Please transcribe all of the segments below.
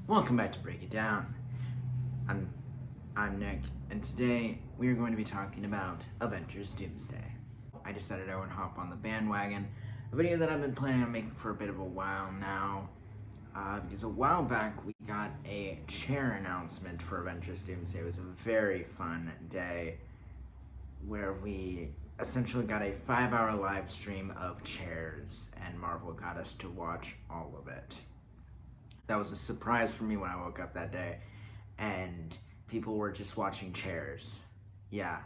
Welcome back to Break It Down. I'm Nick, and today we are going to be talking about Avengers Doomsday. I decided I would hop on the bandwagon, a video that I've been planning on making for a bit of a while now, because a while back we got a chair announcement for Avengers Doomsday. It was a very fun day where we essentially got a 5-hour live stream of chairs, and Marvel got us to watch all of it. That was a surprise for me when I woke up that day, and people were just watching chairs. Yeah.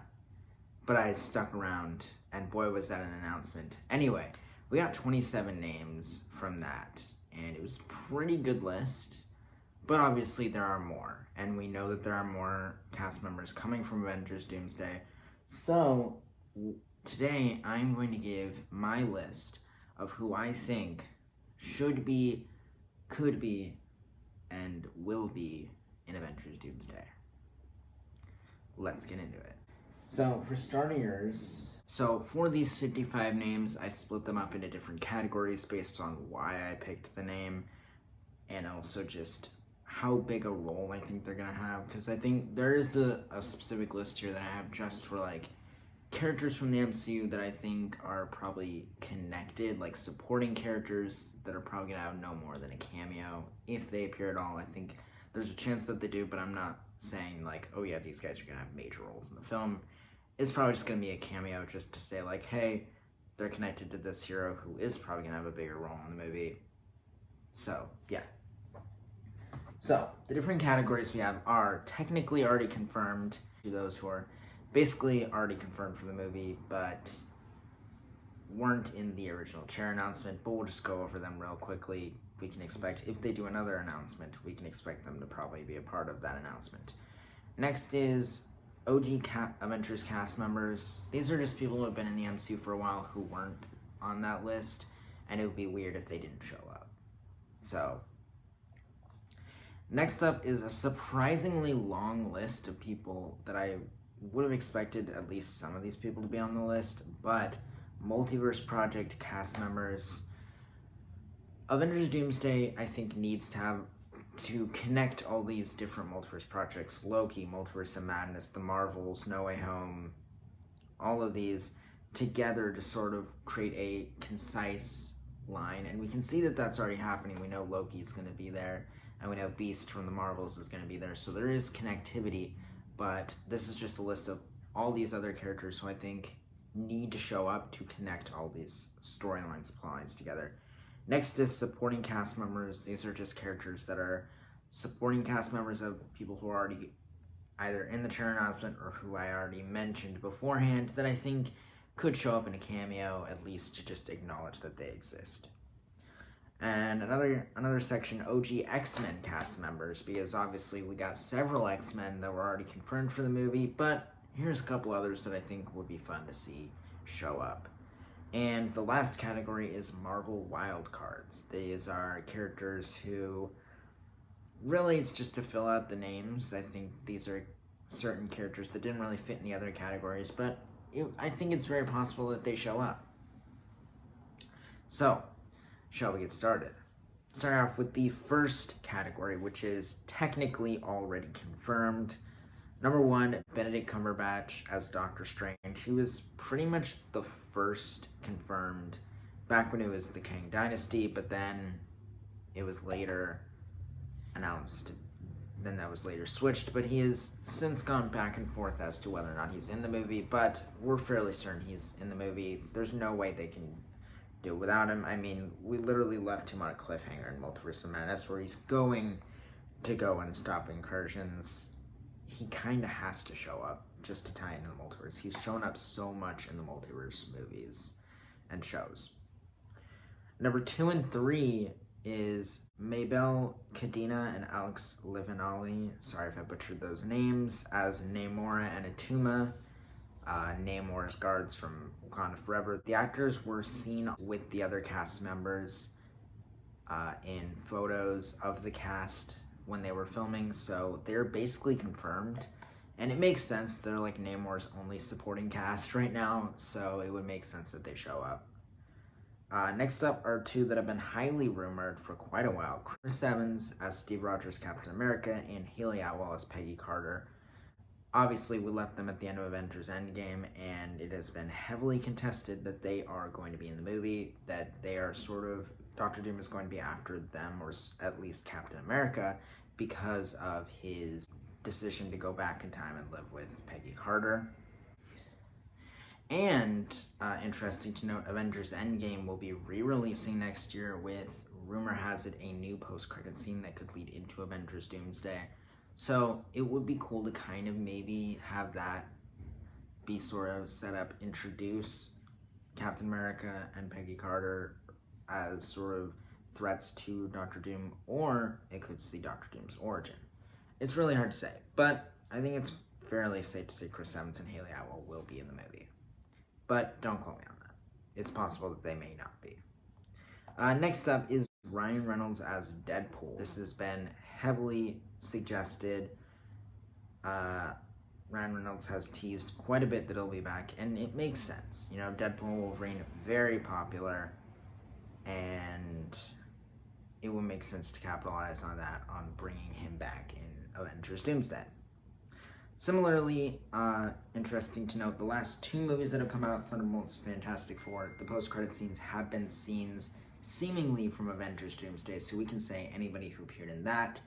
But I stuck around, and boy was that an announcement. Anyway, we got 27 names from that, and it was a pretty good list, but obviously there are more, and we know that there are more cast members coming from Avengers Doomsday. So, today I'm going to give my list of who I think should be, could be, and will be in Avengers Doomsday. Let's get into it. So, for starters, for these 55 names, I split them up into different categories based on why I picked the name, and also just how big a role I think they're gonna have, because I think there is a specific list here that I have just for like characters from the MCU that I think are probably connected, like supporting characters that are probably gonna have no more than a cameo if they appear at all. I think there's a chance that they do, but I'm not saying like, oh yeah, these guys are gonna have major roles in the film. It's probably just gonna be a cameo just to say like, hey, they're connected to this hero who is probably gonna have a bigger role in the movie. So yeah. So the different categories we have are technically already confirmed to those who are basically already confirmed for the movie, but weren't in the original chair announcement, but we'll just go over them real quickly. We can expect, if they do another announcement, we can expect them to probably be a part of that announcement. Next is OG Avengers cast members. These are just people who have been in the MCU for a while who weren't on that list, and it would be weird if they didn't show up. So, next up is a surprisingly long list of people that I would have expected at least some of these people to be on the list, but Multiverse Project cast members. Avengers Doomsday, I think, needs to connect all these different Multiverse projects, Loki, Multiverse of Madness, The Marvels, No Way Home, all of these together to sort of create a concise line, and we can see that that's already happening. We know Loki's going to be there, and we know Beast from The Marvels is going to be there, so there is connectivity. But this is just a list of all these other characters who I think need to show up to connect all these storylines, plotlines together. Next is supporting cast members. These are just characters that are supporting cast members of people who are already either in the chair announcement or who I already mentioned beforehand that I think could show up in a cameo, at least to just acknowledge that they exist. And another section, OG X-Men cast members, because obviously we got several X-Men that were already confirmed for the movie, but here's a couple others that I think would be fun to see show up. And the last category is Marvel Wildcards. These are characters who, really it's just to fill out the names. I think these are certain characters that didn't really fit in the other categories, but I think it's very possible that they show up. So, shall we get started? Start off with the first category, which is technically already confirmed. Number 1, Benedict Cumberbatch as Doctor Strange. He was pretty much the first confirmed back when it was the Kang Dynasty, but then it was later announced, then that was later switched, but he has since gone back and forth as to whether or not he's in the movie, but we're fairly certain he's in the movie. There's no way they can do it without him. I mean, we literally left him on a cliffhanger in Multiverse of Madness where he's going to go and stop incursions. He kind of has to show up just to tie into the multiverse. He's shown up so much in the multiverse movies and shows. Number 2 and 3 is Mabel Cadena and Alex Livinalli. Sorry if I butchered those names, as Namora and Atuma, Namor's guards from Wakanda Forever. The actors were seen with the other cast members in photos of the cast when they were filming, so they're basically confirmed, and it makes sense. They're like Namor's only supporting cast right now, so it would make sense that they show up. Next up are two that have been highly rumored for quite a while. Chris Evans as Steve Rogers, Captain America, and Haley Atwell as Peggy Carter. Obviously, we left them at the end of Avengers Endgame, and it has been heavily contested that they are going to be in the movie, that they are sort of, Doctor Doom is going to be after them, or at least Captain America, because of his decision to go back in time and live with Peggy Carter. And interesting to note, Avengers Endgame will be re-releasing next year with, rumor has it, a new post-credit scene that could lead into Avengers Doomsday. So it would be cool to kind of maybe have that be sort of set up, introduce Captain America and Peggy Carter as sort of threats to Doctor Doom, or it could see Doctor Doom's origin. It's really hard to say, but I think it's fairly safe to say Chris Evans and Haley Atwell will be in the movie. But don't quote me on that. It's possible that they may not be. Next up is Ryan Reynolds as Deadpool. This has been heavily suggested. Ryan Reynolds has teased quite a bit that he'll be back, and it makes sense. You know, Deadpool and Wolverine, very popular, and it will make sense to capitalize on that, on bringing him back in Avengers Doomsday. Similarly, interesting to note, the last two movies that have come out, Thunderbolts, Fantastic Four, the post-credit scenes have been scenes seemingly from Avengers Doomsday, so we can say anybody who appeared in that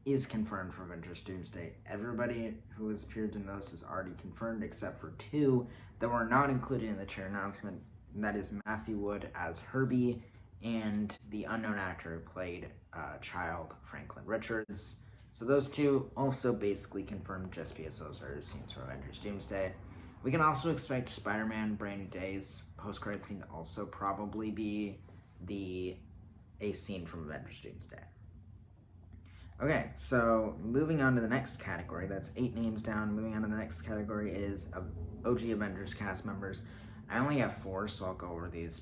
is confirmed for Avengers Doomsday. Everybody who has appeared in those is already confirmed, except for two that were not included in the chair announcement, and that is Matthew Wood as Herbie, and the unknown actor who played Child, Franklin Richards. So those two also basically confirmed just because those are scenes for Avengers Doomsday. We can also expect Spider-Man Brand New Day's post-credit scene to also probably be a scene from Avengers Doomsday. Okay, so moving on to the next category, that's 8 names down. Moving on to the next category is OG Avengers cast members. I only have 4, so I'll go over these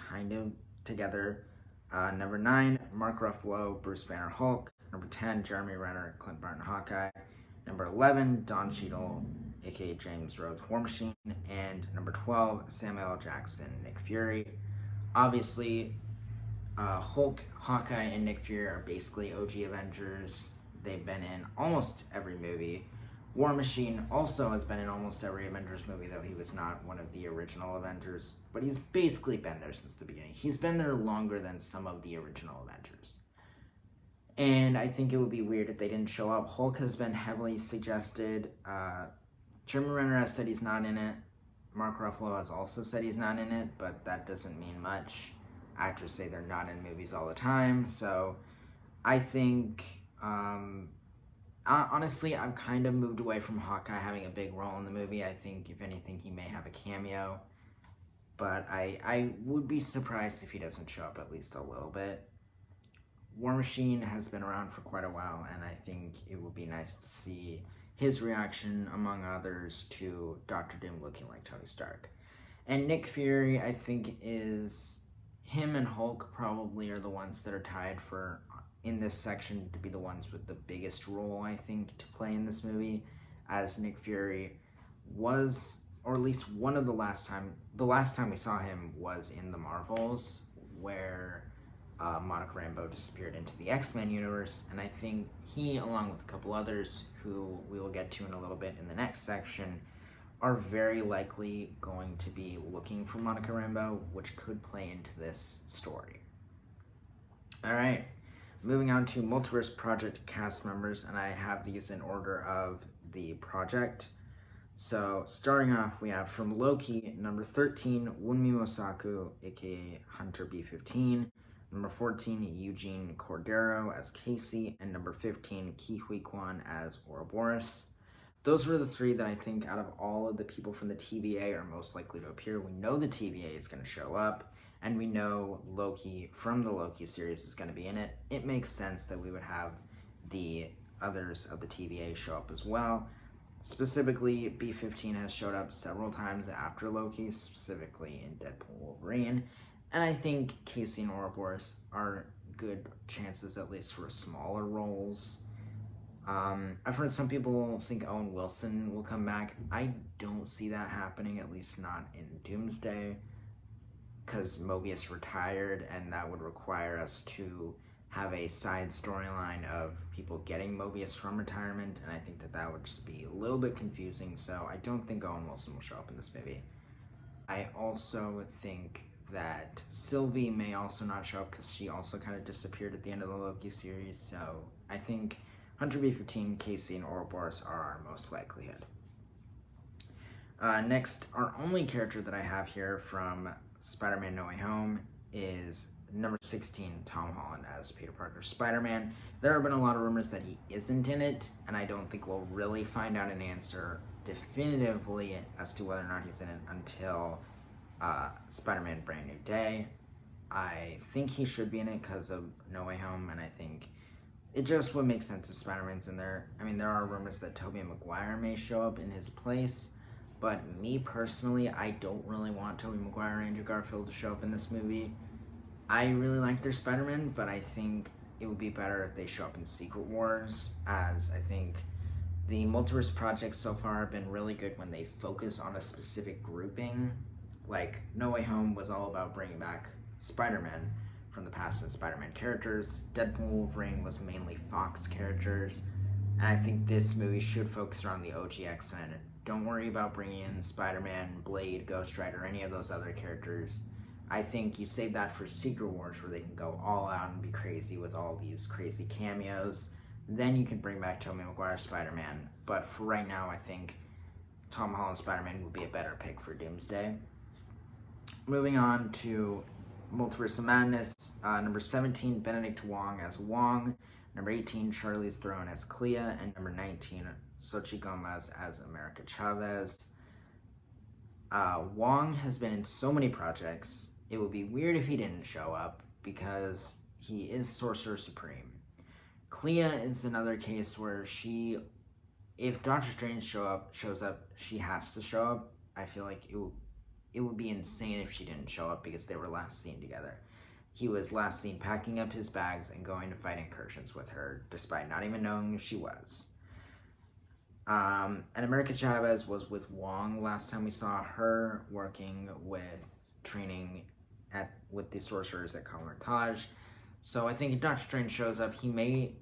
kind of together. Number 9, Mark Ruffalo, Bruce Banner Hulk. Number 10, Jeremy Renner, Clint Barton Hawkeye. Number 11, Don Cheadle, aka James Rhodes War Machine. And number 12, Samuel L. Jackson, Nick Fury. Obviously, Hulk, Hawkeye, and Nick Fury are basically OG Avengers. They've been in almost every movie. War Machine also has been in almost every Avengers movie, though he was not one of the original Avengers, but he's basically been there since the beginning. He's been there longer than some of the original Avengers. And I think it would be weird if they didn't show up. Hulk has been heavily suggested. Jeremy Renner has said he's not in it. Mark Ruffalo has also said he's not in it, but that doesn't mean much. Actors say they're not in movies all the time, so I think, honestly, I've kind of moved away from Hawkeye having a big role in the movie. I think, if anything, he may have a cameo, but I would be surprised if he doesn't show up at least a little bit. War Machine has been around for quite a while, and I think it would be nice to see his reaction, among others, to Doctor Doom looking like Tony Stark. And Nick Fury, I think, is... him and Hulk probably are the ones that are tied for, in this section, to be the ones with the biggest role, I think, to play in this movie, as Nick Fury was, or at least one of the last time we saw him was in the Marvels, where Monica Rambeau disappeared into the X-Men universe, and I think he, along with a couple others, who we will get to in a little bit in the next section, are very likely going to be looking for Monica Rambeau, which could play into this story. Alright, moving on to Multiverse Project cast members, and I have these in order of the project. So, starting off, we have from Loki, number 13, Wunmi Mosaku, aka Hunter B-15, number 14, Eugene Cordero as Casey, and number 15, Ke Huy Quan as Ouroboros. Those were the 3 that I think out of all of the people from the TVA are most likely to appear. We know the TVA is going to show up, and we know Loki from the Loki series is going to be in it. It makes sense that we would have the others of the TVA show up as well. Specifically, B-15 has showed up several times after Loki, specifically in Deadpool Wolverine, and I think Casey and Ouroboros are good chances, at least for smaller roles. I've heard some people think Owen Wilson will come back. I don't see that happening, at least not in Doomsday, because Mobius retired, and that would require us to have a side storyline of people getting Mobius from retirement, and I think that would just be a little bit confusing, so I don't think Owen Wilson will show up in this movie. I also think that Sylvie may also not show up because she also kind of disappeared at the end of the Loki series, so I think Hunter B-15, Casey, and Ouroboros are our most likelihood. Next, our only character that I have here from Spider-Man No Way Home is number 16, Tom Holland as Peter Parker's Spider-Man. There have been a lot of rumors that he isn't in it, and I don't think we'll really find out an answer definitively as to whether or not he's in it until Spider-Man Brand New Day. I think he should be in it because of No Way Home, and I think it just would make sense if Spider-Man's in there. I mean, there are rumors that Tobey Maguire may show up in his place, but me personally, I don't really want Tobey Maguire or Andrew Garfield to show up in this movie. I really like their Spider-Man, but I think it would be better if they show up in Secret Wars, as I think the multiverse projects so far have been really good when they focus on a specific grouping. Like, No Way Home was all about bringing back Spider-Man from the past and Spider-Man characters. Deadpool and Wolverine was mainly Fox characters. And I think this movie should focus around the OG X-Men. Don't worry about bringing in Spider-Man, Blade, Ghost Rider, any of those other characters. I think you save that for Secret Wars, where they can go all out and be crazy with all these crazy cameos. Then you can bring back Tobey Maguire's Spider-Man. But for right now, I think Tom Holland's Spider-Man would be a better pick for Doomsday. Moving on to Multiverse of Madness, number 17, Benedict Wong as Wong, number 18, Charlize Theron as Clea, and number 19, Xochitl Gomez as America Chavez. Wong has been in so many projects, it would be weird if he didn't show up, because he is Sorcerer Supreme. Clea is another case where if Doctor Strange shows up, she has to show up. I feel like it would be insane if she didn't show up because they were last seen together. He was last seen packing up his bags and going to fight incursions with her, despite not even knowing who she was. And America Chavez was with Wong last time we saw her, working with training with the sorcerers at Kamar-Taj. So I think if Doctor Strange shows up, he may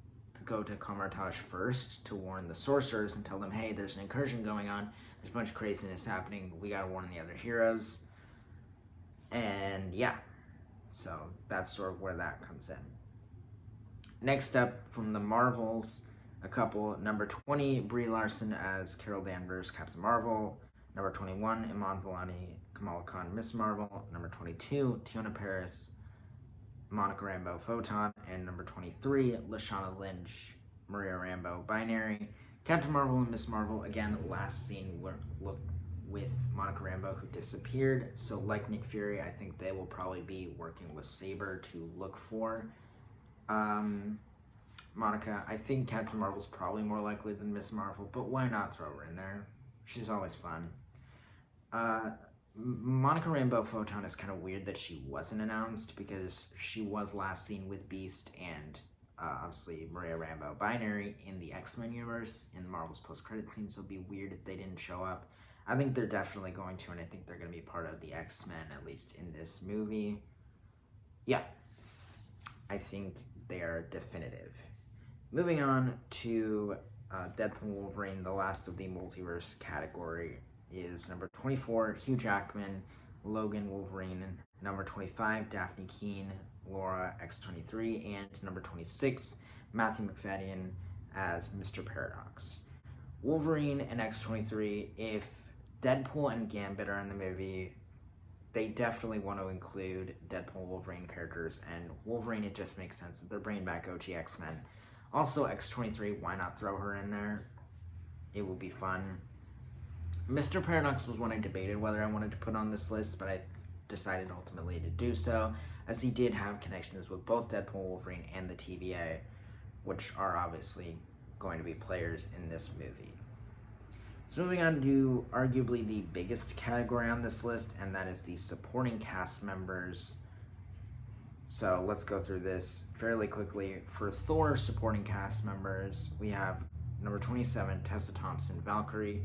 go to Kamar-Taj first to warn the sorcerers and tell them, hey, there's an incursion going on, there's a bunch of craziness happening, we gotta warn the other heroes. And yeah, so that's sort of where that comes in. Next up, from the Marvels, a couple. Number 20, Brie Larson as Carol Danvers, Captain Marvel. Number 21, Iman Vellani, Kamala Khan, Miss Marvel. Number 22, Tiona Paris, Monica Rambeau, Photon. And number 23, Lashana Lynch, Maria Rambeau, Binary. Captain Marvel and Miss Marvel, again, last scene with Monica Rambeau, who disappeared. So like Nick Fury, I think they will probably be working with Saber to look for Monica. I think Captain Marvel's probably more likely than Miss Marvel, but why not throw her in there? She's always fun. Monica Rambeau Photon is kind of weird that she wasn't announced because she was last seen with Beast and obviously Maria Rambeau Binary in the X-Men universe in Marvel's post-credit scene, so it'd be weird if they didn't show up. I think they're definitely going to, and I think they're going to be part of the X-Men, at least in this movie. Yeah, I think they are definitive. Moving on to Deadpool Wolverine, the last of the multiverse category is number 24, Hugh Jackman, Logan Wolverine, number 25, Daphne Keane, Laura X-23, and number 26, Matthew McFadden as Mr. Paradox. Wolverine and X-23, if Deadpool and Gambit are in the movie, they definitely want to include Deadpool Wolverine characters, and Wolverine, it just makes sense that they're bringing back OG X-Men. Also, X-23, why not throw her in there? It would be fun. Mr. Paradox was one I debated whether I wanted to put on this list, but I decided ultimately to do so, as he did have connections with both Deadpool, Wolverine, and the TVA, which are obviously going to be players in this movie. So moving on to arguably the biggest category on this list, and that is the supporting cast members. So let's go through this fairly quickly. For Thor supporting cast members, we have number 27, Tessa Thompson, Valkyrie.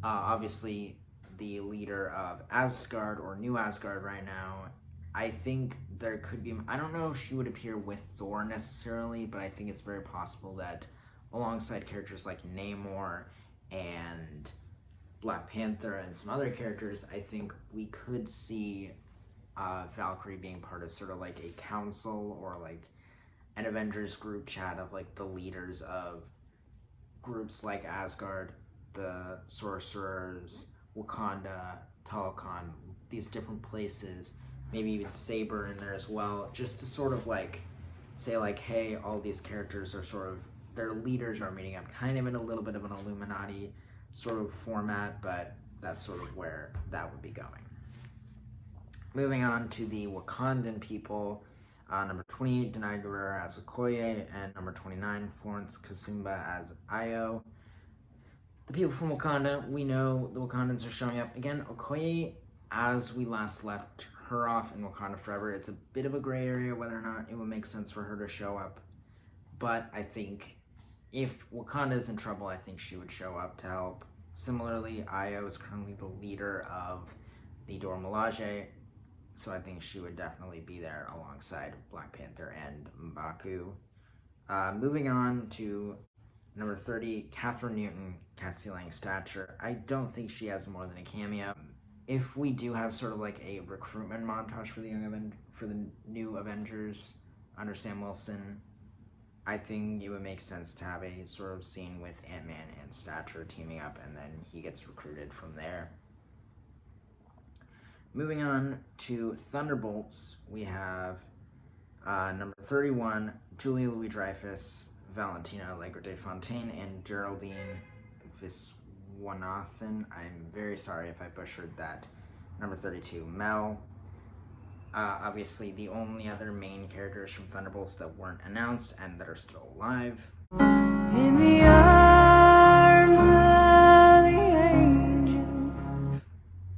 Obviously, the leader of Asgard, or New Asgard right now, I think there could be, I don't know if she would appear with Thor necessarily, but I think it's very possible that alongside characters like Namor and Black Panther and some other characters, I think we could see Valkyrie being part of sort of like a council or like an Avengers group chat of like the leaders of groups like Asgard, the Sorcerers, Wakanda, Talokan, these different places, maybe even Saber in there as well, just to sort of like say like, hey, all these characters are sort of, their leaders are meeting up, kind of in a little bit of an Illuminati sort of format, but that's sort of where that would be going. Moving on to the Wakandan people, number 28, Denai Guerrera as Okoye, and number 29, Florence Kasumba as Io. The people from Wakanda, we know the Wakandans are showing up. Again, Okoye, as we last left her off in Wakanda Forever, it's a bit of a gray area whether or not it would make sense for her to show up. But I think if Wakanda is in trouble, I think she would show up to help. Similarly, Io is currently the leader of the Dora Milaje, so I think she would definitely be there alongside Black Panther and M'Baku. Moving on to number 30, Catherine Newton, Cassie Lang stature. I don't think she has more than a cameo. If we do have sort of like a recruitment montage for the new Avengers under Sam Wilson, I think it would make sense to have a sort of scene with Ant-Man and Stature teaming up, and then he gets recruited from there. Moving on to Thunderbolts, we have number 31, Julia Louis-Dreyfus, Valentina Allegra de Fontaine, and Geraldine Viswanathan. I'm very sorry if I butchered that. Number 32, Mel. Obviously, the only other main characters from Thunderbolts that weren't announced and that are still alive. In the arms of the angel.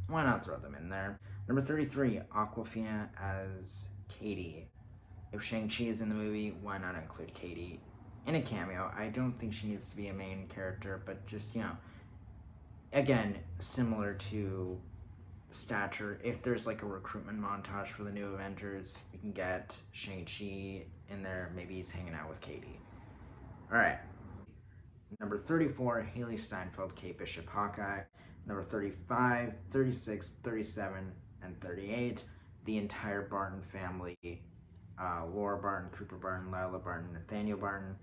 Why not throw them in there? Number 33, Awkwafina as Katie. If Shang-Chi is in the movie, why not include Katie in a cameo? I don't think she needs to be a main character, but just, you know, again, similar to Stature, if there's like a recruitment montage for the new Avengers, we can get Shang-Chi in there. Maybe he's hanging out with Katie. All right. Number 34, Haley Steinfeld, Kate Bishop, Hawkeye. Number 35, 36, 37, and 38, the entire Barton family. Laura Barton, Cooper Barton, Lila Barton, Nathaniel Barton.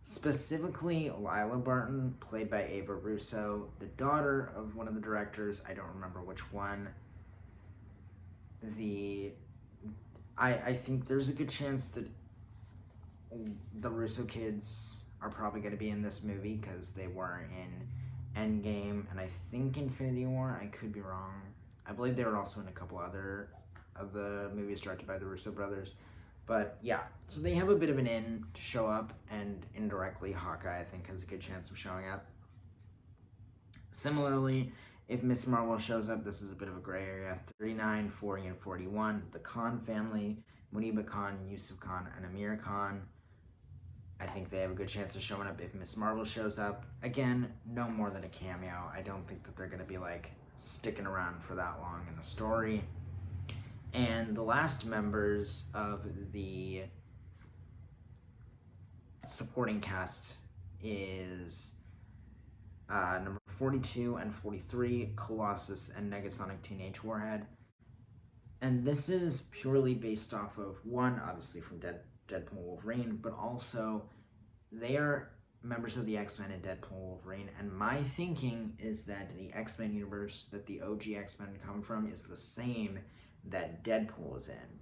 Specifically, Lila Barton, played by Ava Russo, the daughter of one of the directors. I don't remember which one. I think there's a good chance that the Russo kids are probably going to be in this movie because they were in Endgame and I think Infinity War. I could be wrong. I believe they were also in a couple other of the movies directed by the Russo brothers. But yeah, so they have a bit of an in to show up, and indirectly Hawkeye, I think, has a good chance of showing up. Similarly, if Miss Marvel shows up, this is a bit of a gray area. 39, 40, and 41, the Khan family, Muniba Khan, Yusuf Khan, and Amir Khan. I think they have a good chance of showing up if Miss Marvel shows up. Again, no more than a cameo. I don't think that they're going to be like sticking around for that long in the story. And the last members of the supporting cast is number 42 and 43, Colossus and Negasonic Teenage Warhead. And this is purely based off of, one, obviously from Deadpool Wolverine, but also they are members of the X-Men and Deadpool Wolverine. And my thinking is that the X-Men universe that the OG X-Men come from is the same that Deadpool is in.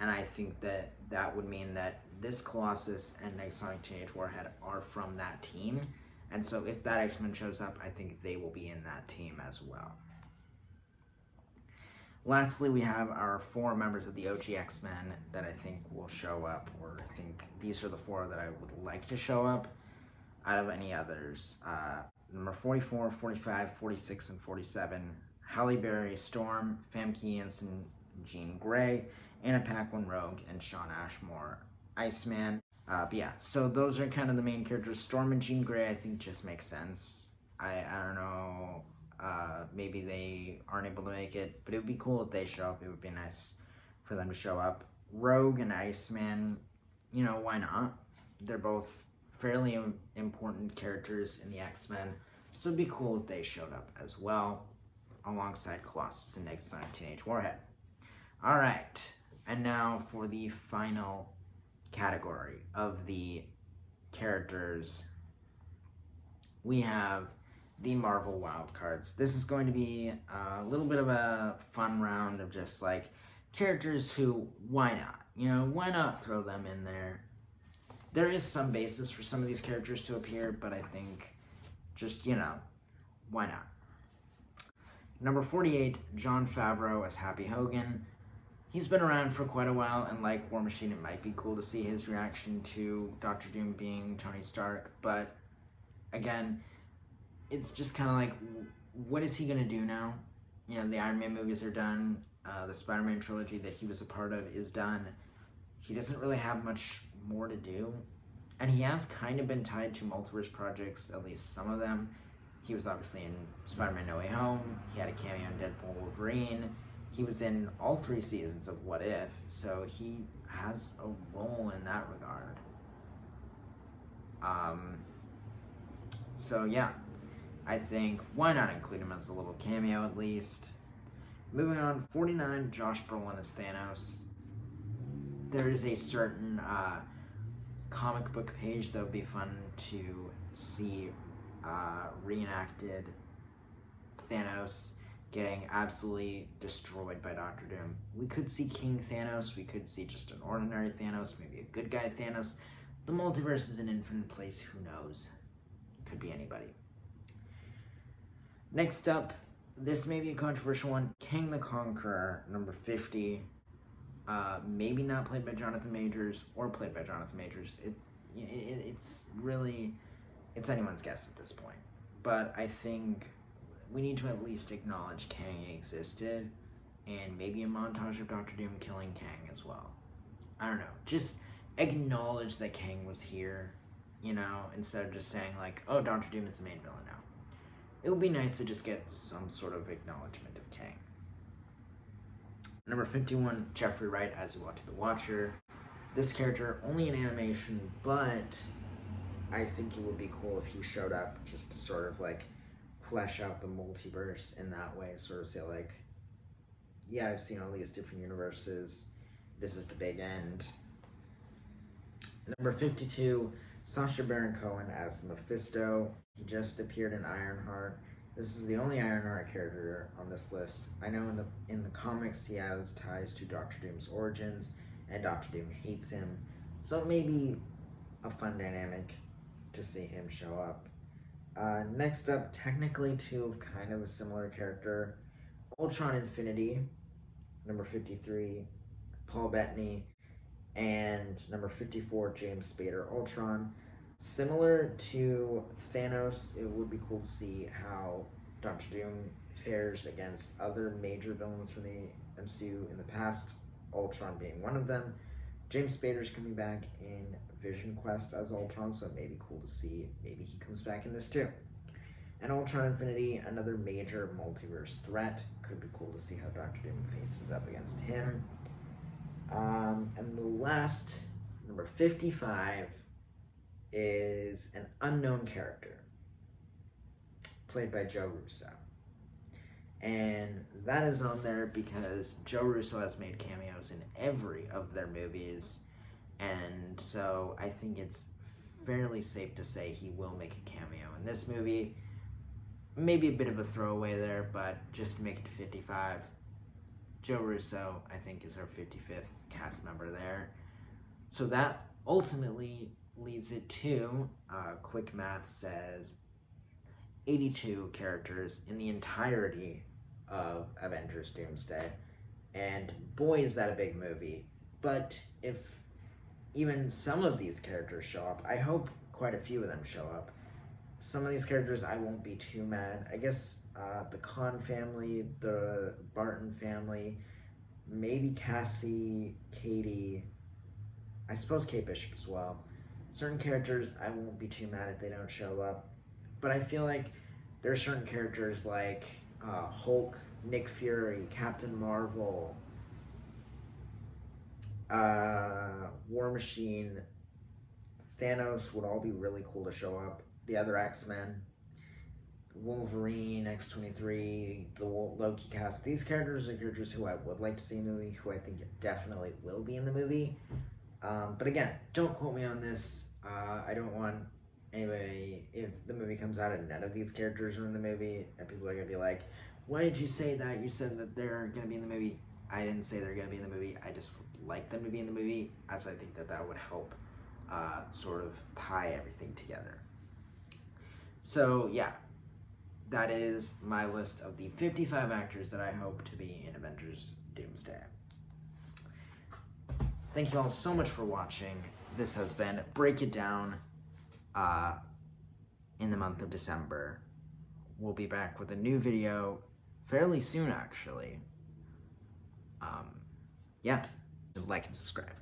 And I think that that would mean that this Colossus and Negasonic Teenage Warhead are from that team. And so if that X-Men shows up, I think they will be in that team as well. Lastly, we have our 4 members of the OG X-Men that I think will show up, or I think these are the 4 that I would like to show up out of any others. Number 44, 45, 46, and 47, Halle Berry, Storm, Famke Janssen, Jean Grey, Anna Paquin, Rogue, and Shawn Ashmore, Iceman. But yeah, so those are kind of the main characters. Storm and Jean Grey, I think, just makes sense. I don't know. maybe they aren't able to make it, but it would be cool if they show up. It would be nice for them to show up. Rogue and Iceman, why not? They're both fairly important characters in the X-Men, so it'd be cool if they showed up as well, alongside Colossus and Exile Teenage Warhead. Alright, and now for the final category of the characters, we have the Marvel wildcards. This is going to be a little bit of a fun round of just like characters who, why not? Why not throw them in there? There is some basis for some of these characters to appear, but I think just, why not? Number 48, Jon Favreau as Happy Hogan. He's been around for quite a while, and like War Machine, it might be cool to see his reaction to Doctor Doom being Tony Stark, but again, it's just kind of like, what is he going to do now? The Iron Man movies are done, the Spider-Man trilogy that he was a part of is done. He doesn't really have much more to do, and he has kind of been tied to multiverse projects, at least some of them. He was obviously in Spider-Man No Way Home, he had a cameo in Deadpool Wolverine, he was in all 3 seasons of What If, so he has a role in that regard. So yeah, I think why not include him as a little cameo at least. Moving on, 49, Josh Brolin as Thanos. There is a certain comic book page that would be fun to see reenacted Thanos getting absolutely destroyed by Doctor Doom. We could see King Thanos, we could see just an ordinary Thanos, maybe a good guy Thanos. The multiverse is an infinite place, who knows? Could be anybody. Next up, this may be a controversial one, Kang the Conqueror, number 50. Maybe not played by Jonathan Majors, or played by Jonathan Majors. It's really, it's anyone's guess at this point. But I think we need to at least acknowledge Kang existed, and maybe a montage of Doctor Doom killing Kang as well. I don't know, just acknowledge that Kang was here, instead of just saying like, oh, Doctor Doom is the main villain now. It would be nice to just get some sort of acknowledgement of Kang. Number 51, Jeffrey Wright as the Watcher. This character, only in animation, but I think it would be cool if he showed up just to sort of like flesh out the multiverse in that way, sort of say like, yeah, I've seen all these different universes, this is the big end. Number 52, Sacha Baron Cohen as Mephisto. He just appeared in Ironheart. This is the only Ironheart character on this list. I know in the comics he has ties to Doctor Doom's origins, and Doctor Doom hates him, so it may be a fun dynamic to see him show up. Next up, technically to kind of a similar character, Ultron Infinity, number 53, Paul Bettany, and number 54, James Spader Ultron. Similar to Thanos, it would be cool to see how Doctor Doom fares against other major villains from the MCU in the past, Ultron being one of them. James Spader's coming back in Vision Quest as Ultron, so it may be cool to see. Maybe he comes back in this too. And Ultron Infinity, another major multiverse threat. Could be cool to see how Doctor Doom faces up against him. And the last, number 55, is an unknown character played by Joe Russo. And that is on there because Joe Russo has made cameos in every of their movies, and so I think it's fairly safe to say he will make a cameo in this movie. Maybe a bit of a throwaway there, but just to make it to 55, Joe Russo, I think, is our 55th cast member there. So that ultimately leads it to, quick math says, 82 characters in the entirety of Avengers Doomsday. And boy, is that a big movie. But if even some of these characters show up, I hope quite a few of them show up. Some of these characters I won't be too mad. I guess the Khan family, the Barton family, maybe Cassie, Katie, I suppose Kate Bishop as well. Certain characters I won't be too mad if they don't show up. But I feel like there are certain characters like Hulk, Nick Fury, Captain Marvel, War Machine, Thanos would all be really cool to show up. The other X-Men, Wolverine, X-23, the Loki cast. These characters are characters who I would like to see in the movie, who I think definitely will be in the movie. But again, don't quote me on this. I don't want anybody, if the movie comes out and none of these characters are in the movie, and people are going to be like, why did you say that? You said that they're going to be in the movie. I didn't say they're going to be in the movie. I just would like them to be in the movie, as I think that that would help sort of tie everything together. So, yeah. That is my list of the 55 actors that I hope to be in Avengers Doomsday. Thank you all so much for watching. This has been Break It Down in the month of December. We'll be back with a new video fairly soon, actually. Yeah, like and subscribe.